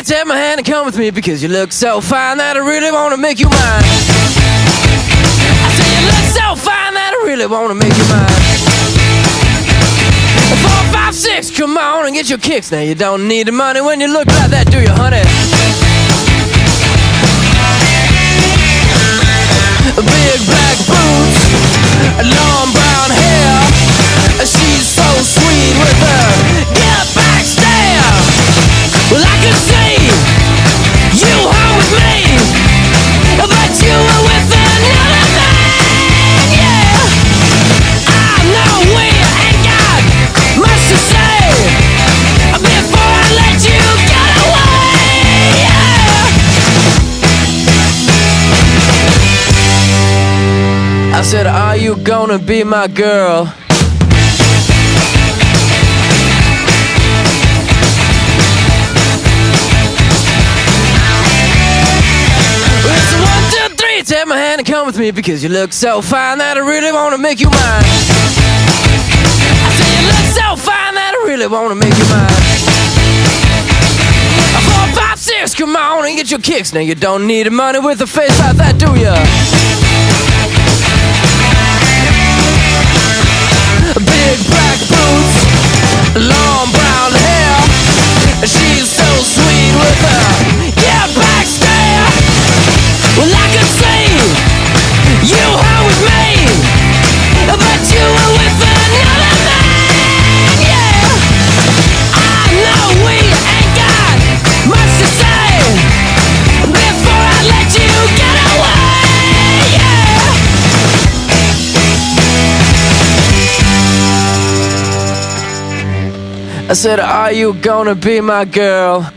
take my hand and come with me, because you look so fine that I really wanna make you mine. I say you look so fine that I really wanna make you mine. 4, 5, 6, come on and get your kicks. Now you don't need the money when you look like that, do you, honey? Big black boots, long brown hair. She's so sweet with her get back stare. Well, I could see you home with me, but you were with another man, yeah. I know we ain't got much to say before I let you get away, yeah. I said, are you gonna be my girl? Take my hand and come with me, because you look so fine that I really wanna make you mine. I say you look so fine that I really wanna make you mine. 4, 5, 6, come on and get your kicks. Now you don't need the money with a face like that, do ya? Big black boots, long brown hair. She's so sweet with her yeah back stare. Well, I could see you home with me, but you were with another man, yeah. I know we ain't got much to say before I let you get away, yeah. I said, are you gonna be my girl?